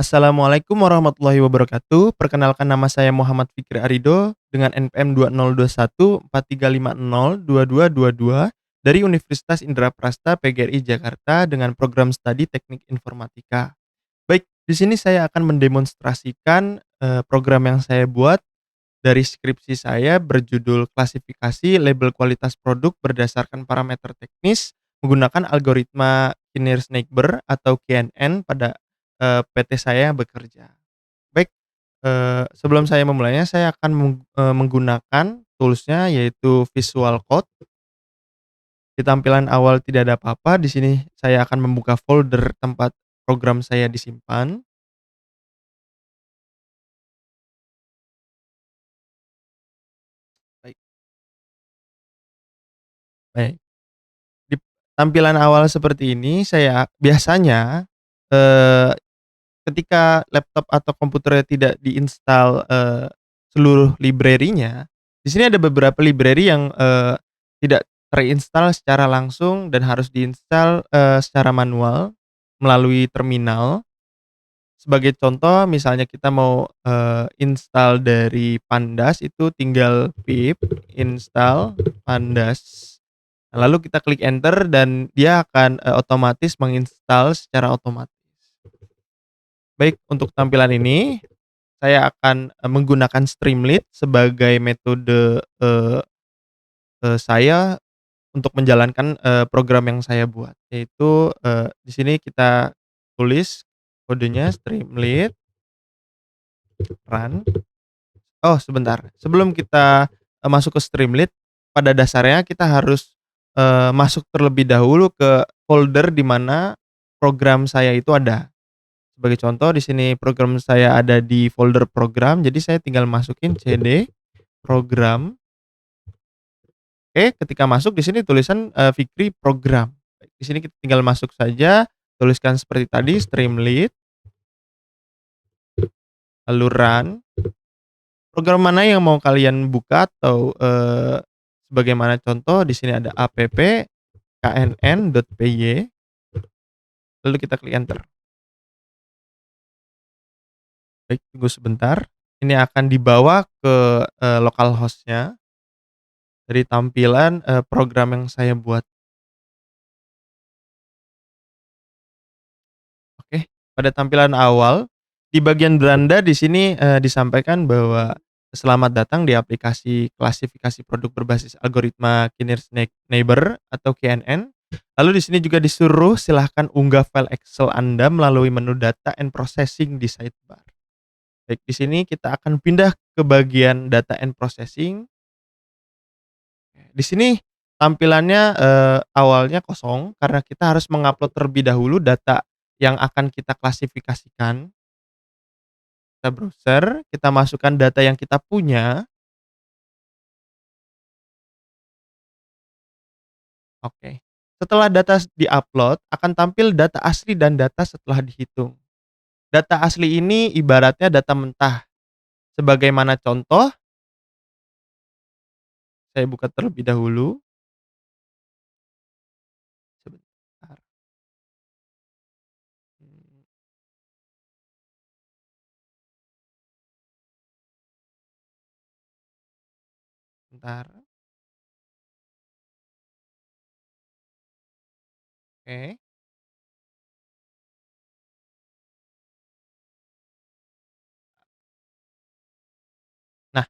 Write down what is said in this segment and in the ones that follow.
Assalamualaikum warahmatullahi wabarakatuh. Perkenalkan nama saya Muhammad Fikri Arido dengan NPM 202143502222 dari Universitas Indraprasta PGRI Jakarta dengan program studi Teknik Informatika. Baik, di sini saya akan mendemonstrasikan program yang saya buat dari skripsi saya berjudul klasifikasi label kualitas produk berdasarkan parameter teknis menggunakan algoritma Kinnears-Neighbor atau KNN pada PT saya yang bekerja. Baik, sebelum saya memulainya saya akan menggunakan tools-nya yaitu Visual Code. Di tampilan awal tidak ada apa-apa, di sini saya akan membuka folder tempat program saya disimpan. Baik baik. Di tampilan awal seperti ini saya biasanya, eee, ketika laptop atau komputernya tidak diinstal, seluruh library-nya, di sini ada beberapa library yang, tidak terinstall secara langsung dan harus diinstal, secara manual melalui terminal. Sebagai contoh misalnya kita mau, install dari Pandas itu tinggal pip install pandas. Lalu kita klik enter dan dia akan, otomatis menginstal secara otomatis. Baik, untuk tampilan ini saya akan, menggunakan Streamlit sebagai metode, saya untuk menjalankan, program yang saya buat, yaitu, di sini kita tulis kodenya Streamlit run. Oh sebentar, sebelum kita, masuk ke Streamlit, pada dasarnya kita harus, masuk terlebih dahulu ke folder di mana program saya itu ada. Sebagai contoh di sini program saya ada di folder program, jadi saya tinggal masukin cd program. Oke, ketika masuk di sini tulisan, Fikri program. Di sini kita tinggal masuk saja, tuliskan seperti tadi Streamlit, lalu run. Program mana yang mau kalian buka atau, sebagaimana contoh di sini ada app knn.py, lalu kita klik enter. Baik, tunggu sebentar, ini akan dibawa ke, localhost-nya dari tampilan, program yang saya buat. Oke, pada tampilan awal, di bagian beranda di sini, disampaikan bahwa, "Selamat datang di aplikasi klasifikasi produk berbasis algoritma Kinnears-Neighbor atau KNN." Lalu di sini juga disuruh silahkan unggah file Excel Anda melalui menu Data and Processing di sidebar. Baik, di sini kita akan pindah ke bagian Data and Processing. Di sini tampilannya, awalnya kosong karena kita harus mengupload terlebih dahulu data yang akan kita klasifikasikan. Kita browser, kita masukkan data yang kita punya. Oke. Setelah data di-upload, akan tampil data asli dan data setelah dihitung. Data asli ini ibaratnya data mentah. Sebagaimana contoh, saya buka terlebih dahulu. Sebentar, mmm, bentar, oke. Nah,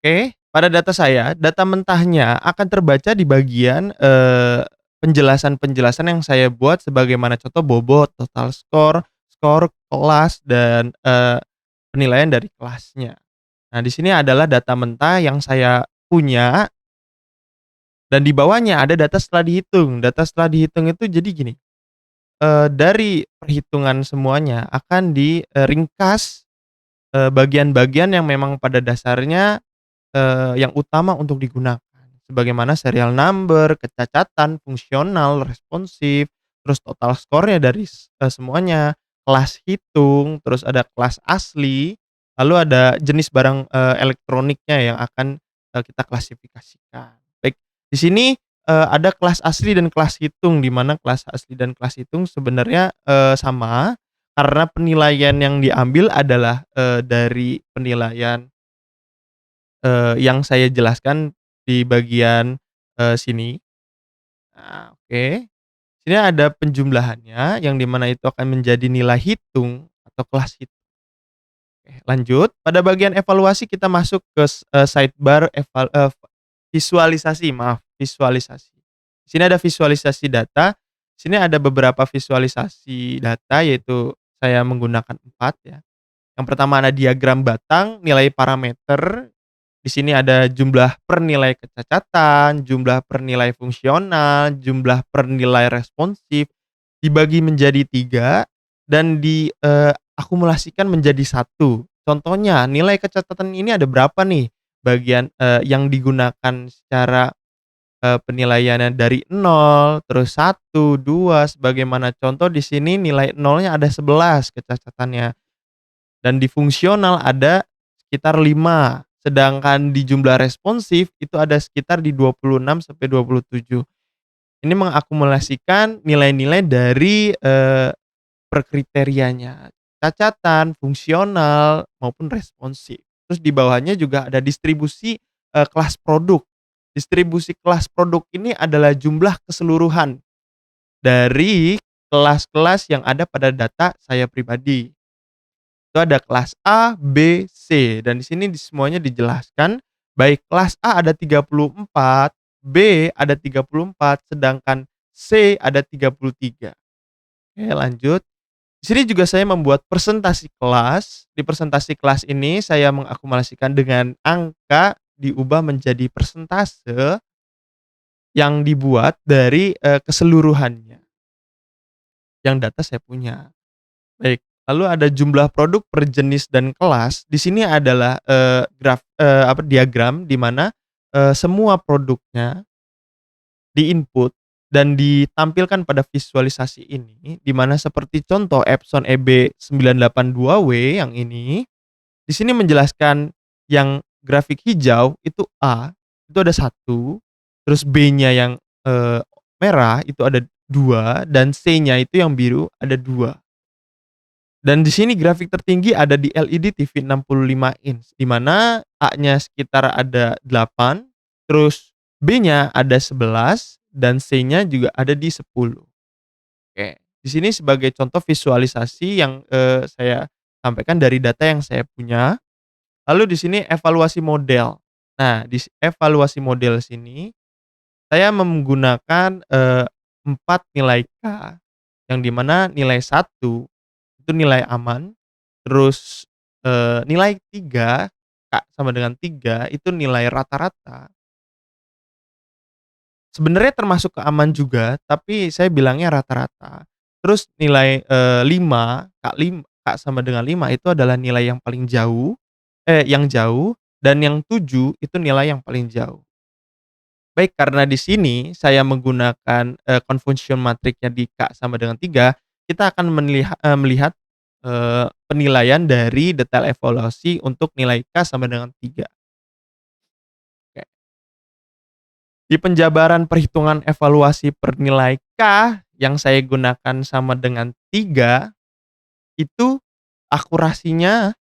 oke, pada data saya, data mentahnya akan terbaca di bagian, penjelasan-penjelasan yang saya buat sebagaimana contoh bobot, total skor, skor, kelas, dan, penilaian dari kelasnya. Nah, di sini adalah data mentah yang saya punya dan di bawahnya ada data setelah dihitung. Data setelah dihitung itu jadi gini, dari perhitungan semuanya akan diringkas, bagian-bagian yang memang pada dasarnya, yang utama untuk digunakan. Sebagaimana serial number, kecacatan, fungsional, responsif, terus total skornya dari semuanya, kelas hitung, terus ada kelas asli, lalu ada jenis barang, elektroniknya yang akan, kita klasifikasikan. Baik, di sini, ada kelas asli dan kelas hitung, di mana kelas asli dan kelas hitung sebenarnya, sama. karena penilaian yang diambil adalah, dari penilaian, yang saya jelaskan di bagian, sini. Nah, oke. Sini ada penjumlahannya yang di mana itu akan menjadi nilai hitung atau kelas hitung. Oke, lanjut. Pada bagian evaluasi kita masuk ke sidebar visualisasi, maaf, visualisasi. Di sini ada visualisasi data. Sini ada beberapa visualisasi data, yaitu saya menggunakan 4 ya. Yang pertama ada diagram batang, nilai parameter. Di sini ada jumlah per nilai kecacatan, jumlah per nilai fungsional, jumlah per nilai responsif, dibagi menjadi 3 dan akumulasikan menjadi satu. Contohnya, nilai kecacatan ini ada berapa nih? Bagian, yang digunakan secara, penilaiannya dari 0, terus 1, 2, sebagaimana contoh di sini nilai nolnya ada 11 kecacatannya. Dan di fungsional ada sekitar 5, sedangkan di jumlah responsif itu ada sekitar di 26 sampai 27. Ini mengakumulasikan nilai-nilai dari, per kriterianya, cacatan, fungsional, maupun responsif. Terus di bawahnya juga ada distribusi, kelas produk. Distribusi kelas produk ini adalah jumlah keseluruhan dari kelas-kelas yang ada pada data saya pribadi. Itu ada kelas A, B, C, dan di sini semuanya dijelaskan, baik kelas A ada 34, B ada 34, sedangkan C ada 33. Oke, lanjut. Di sini juga saya membuat presentasi kelas. Di presentasi kelas ini saya mengakumulasikan dengan angka diubah menjadi persentase yang dibuat dari, keseluruhannya, yang data saya punya. Baik, lalu ada jumlah produk per jenis dan kelas. Di sini adalah, diagram di mana, semua produknya di-input dan ditampilkan pada visualisasi ini, di mana seperti contoh Epson EB982W yang ini, di sini menjelaskan yang grafik hijau itu A, itu ada satu, terus B-nya yang, merah itu ada 2 dan C-nya itu yang biru ada 2. Dan di sini grafik tertinggi ada di LED TV 65 inch, di mana A-nya sekitar ada 8, terus B-nya ada 11, dan C-nya juga ada di 10. Oke, di sini sebagai contoh visualisasi yang, saya sampaikan dari data yang saya punya. Lalu di sini evaluasi model. Nah, evaluasi model sini saya menggunakan, 4 nilai K, yang di mana nilai 1 itu nilai aman, terus, nilai 3 K sama dengan 3 itu nilai rata-rata. Sebenarnya termasuk ke aman juga, tapi saya bilangnya rata-rata. Terus nilai, 5, K sama dengan 5 itu adalah nilai yang paling jauh, yang jauh, dan yang 7 itu nilai yang paling jauh. Baik, karena di sini saya menggunakan, confusion matrix-nya di K sama dengan 3, kita akan melihat, penilaian dari detail evaluasi untuk nilai K sama dengan 3. Oke. Di penjabaran perhitungan evaluasi per nilai K yang saya gunakan sama dengan 3, itu akurasinya,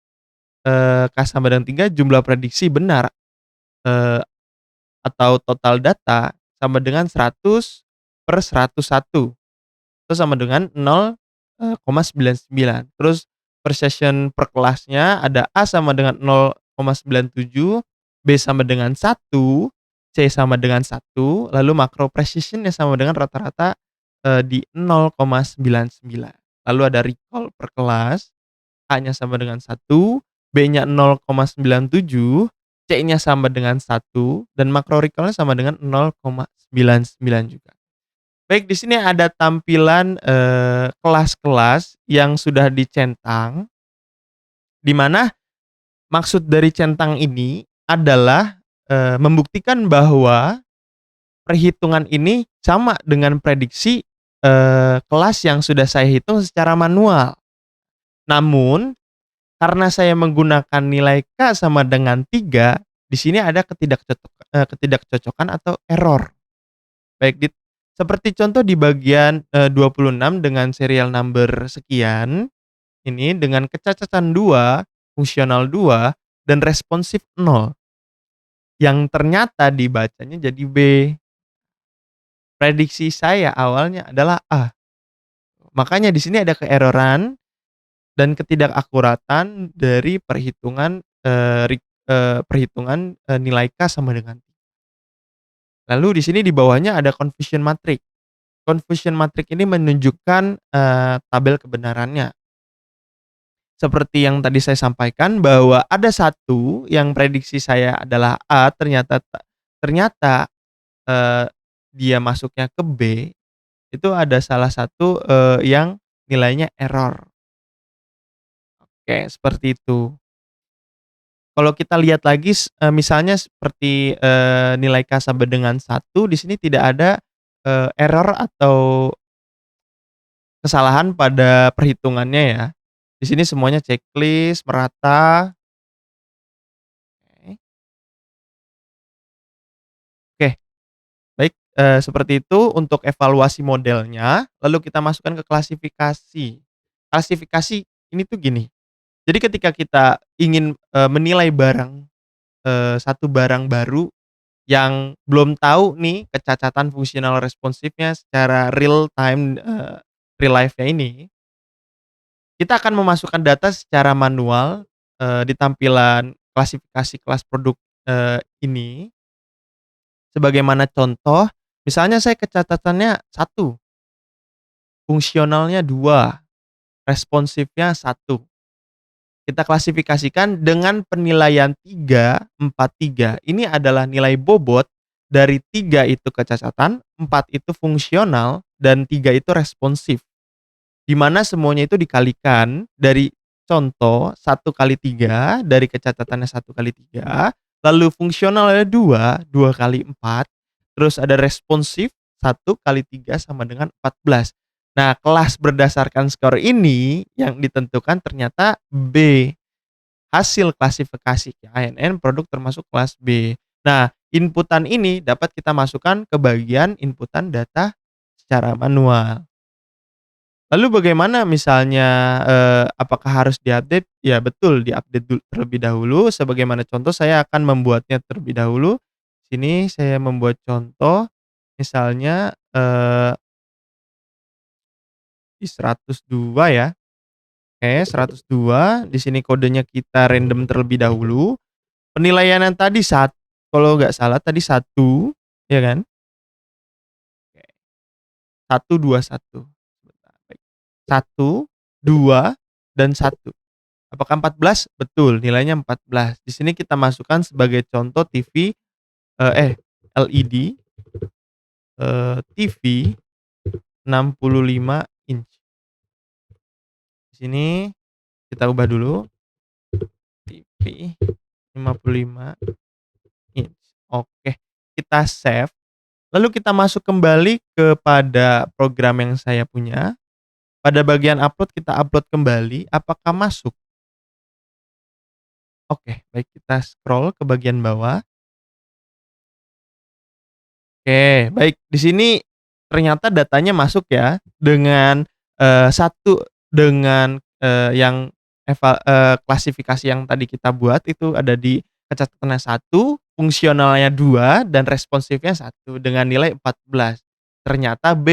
K sama dengan 3 jumlah prediksi benar, eee, atau total data sama dengan 100/101. Itu sama dengan 0,99. Terus precision per kelasnya ada A sama dengan 0,97, B sama dengan 1, C sama dengan 1, lalu makro precision-nya sama dengan rata-rata, di 0,99. Lalu ada recall per kelas, A-nya sama dengan 1, B-nya 0,97, C-nya sama dengan 1, dan makro recall-nya sama dengan 0,99 juga. Baik, di sini ada tampilan, kelas-kelas yang sudah dicentang, di mana maksud dari centang ini adalah, membuktikan bahwa perhitungan ini sama dengan prediksi, kelas yang sudah saya hitung secara manual. Namun, karena saya menggunakan nilai K sama dengan 3, di sini ada ketidakcocokan atau error. Baik, seperti contoh di bagian, 26 dengan serial number sekian, ini dengan kecacatan 2, fungsional 2, dan responsif 0, yang ternyata dibacanya jadi B. Prediksi saya awalnya adalah A. Makanya di sini ada keeroran dan ketidakakuratan dari perhitungan, nilai K sama dengan. Lalu di sini di bawahnya ada confusion matrix. Confusion matrix ini menunjukkan, tabel kebenarannya. Seperti yang tadi saya sampaikan bahwa ada satu yang prediksi saya adalah A, ternyata, eee, dia masuknya ke B, itu ada salah satu, yang nilainya error. Oke, seperti itu. Kalau kita lihat lagi misalnya seperti, nilai K sama dengan 1 di sini tidak ada, error atau kesalahan pada perhitungannya ya. Di sini semuanya checklist, merata. Oke. Oke, baik, seperti itu untuk evaluasi modelnya, lalu kita masukkan ke klasifikasi. Klasifikasi ini tuh gini, jadi ketika kita ingin, menilai barang, satu barang baru yang belum tahu nih kecacatan fungsional responsifnya secara real time, real life-nya ini, kita akan memasukkan data secara manual, di tampilan klasifikasi kelas produk, ini. Sebagaimana contoh, misalnya saya kecatatannya 1, fungsionalnya 2, responsifnya 1. Kita klasifikasikan dengan penilaian 3, 4, 3. Ini adalah nilai bobot dari 3 itu kecacatan, 4 itu fungsional, dan 3 itu responsif. Di mana semuanya itu dikalikan dari contoh 1 kali 3 dari kecatatannya 1 kali 3, lalu fungsionalnya 2, 2 kali 4, terus ada responsif 1 kali 3 sama dengan 14. Nah, kelas berdasarkan skor ini yang ditentukan ternyata B, hasil klasifikasi KNN produk termasuk kelas B. Nah, inputan ini dapat kita masukkan ke bagian inputan data secara manual. Lalu bagaimana misalnya, apakah harus diupdate? Ya betul, diupdate terlebih dahulu, sebagaimana contoh saya akan membuatnya terlebih dahulu. Sini saya membuat contoh, misalnya, di 102 ya. Oke, 102, di sini kodenya kita random terlebih dahulu. Penilaian yang tadi kalau nggak salah tadi 1, ya kan? Oke, 1, 2, 1. Sebentar, baik. 1, 2, dan 1. Apakah 14? Betul, nilainya 14. Di sini kita masukkan sebagai contoh TV, LED, TV 65 inch. Di sini kita ubah dulu, TV 55 inch. Oke, kita save, lalu kita masuk kembali kepada program yang saya punya. Pada bagian upload, kita upload kembali, apakah masuk? Oke, baik, kita scroll ke bagian bawah. Oke, baik. Di sini ternyata datanya masuk ya, dengan, yang klasifikasi yang tadi kita buat itu ada di kecatatannya 1, fungsionalnya 2, dan responsifnya 1 dengan nilai 14. Ternyata B.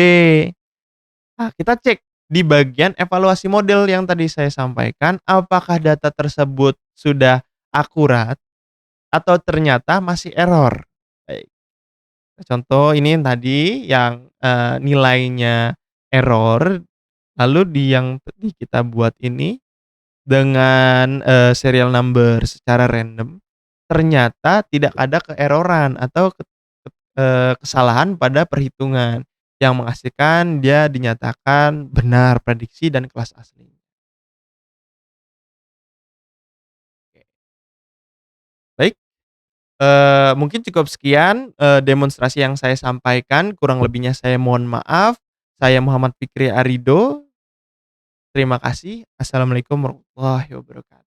Nah, kita cek di bagian evaluasi model yang tadi saya sampaikan, apakah data tersebut sudah akurat atau ternyata masih error. Baik. Contoh ini yang tadi yang, nilainya error, lalu yang tadi kita buat ini dengan, serial number secara random, ternyata tidak ada keeroran atau kesalahan pada perhitungan, yang menghasilkan dia dinyatakan benar prediksi dan kelas asli. Oke. Baik, mungkin cukup sekian, demonstrasi yang saya sampaikan, kurang lebihnya saya mohon maaf. Saya Muhammad Fikri Arido, terima kasih. Assalamualaikum warahmatullahi wabarakatuh.